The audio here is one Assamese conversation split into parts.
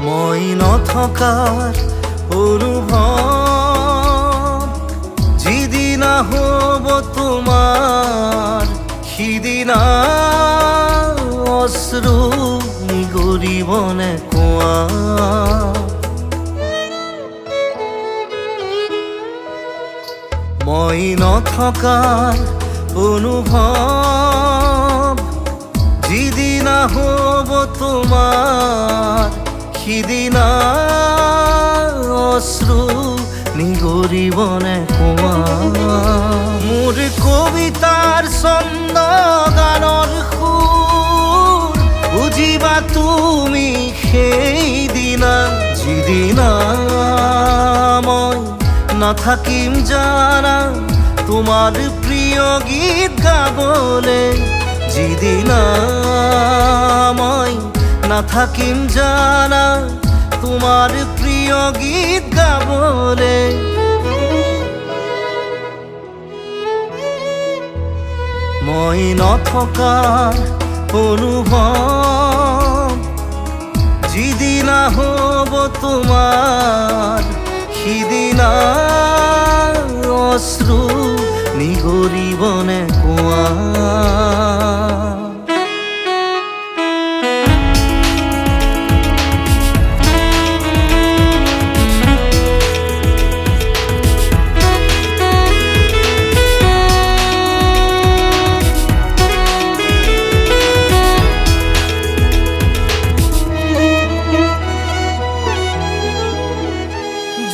মই নথকাৰ অনুভৱ যিদিনা হ'ব তোমাৰ সিদিনা অশ্ৰু নিগৰিবনে কোৱা। মই নথকাৰ অনুভৱ যিদিনা হ'ব তোমাৰ সিদিনা অশ্ৰু নিগৰিবনে কোৱা। মোৰ কবিতাৰ ছন্দ গানৰ সুৰ বুজিবা তুমি সেইদিনা যিদিনা মই নাথাকিম জানা তোমাৰ প্ৰিয় গীত গাবলে। যিদিনা মই নাথাকিম জানা তোমাৰ প্ৰিয় গীত গাবলে। মই নথকাৰ অনুভৱ যিদিনা হ'ব তোমাৰ সিদিনা অশ্ৰু নিগৰিবনে কোৱা।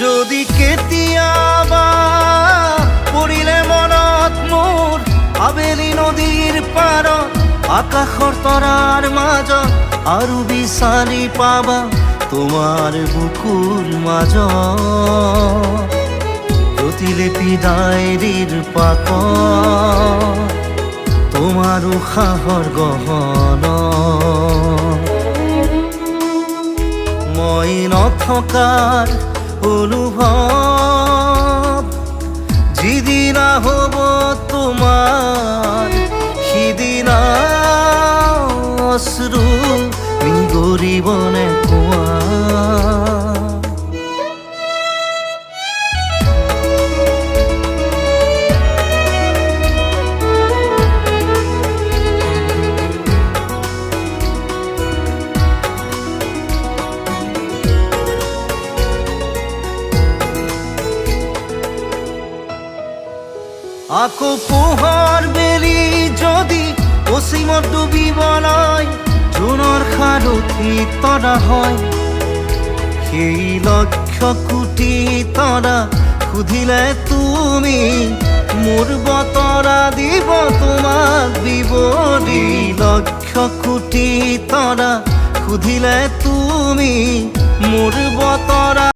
যদি কেতিয়াবা পৰিলে মনত মোৰ আবেলি নদীৰ পাৰত আকাশৰ তৰাৰ মাজত আৰু বিচাৰি পাবা তোমাৰ বুকুৰ মাজত প্ৰতিলিপি ডায়েৰীৰ পাকত তোমাৰ উশাহৰ গহনা। মই নথকাৰ অনুভৱ যিদিনা হ'ব তোমাৰ সিদিনা অশ্ৰু নিগৰিবনে কোৱা। আকৌ পোহৰ বেলি যদি অসীমত ডুবিবলৈ জোনৰ সাৰথি তৰা হয় সেই লক্ষ কোটি তৰা সুধিলে তুমি মোৰ বতৰা দিব তোমাক বিৱৰি। লক্ষ কোটি তৰা সুধিলে তুমি মোৰ বতৰা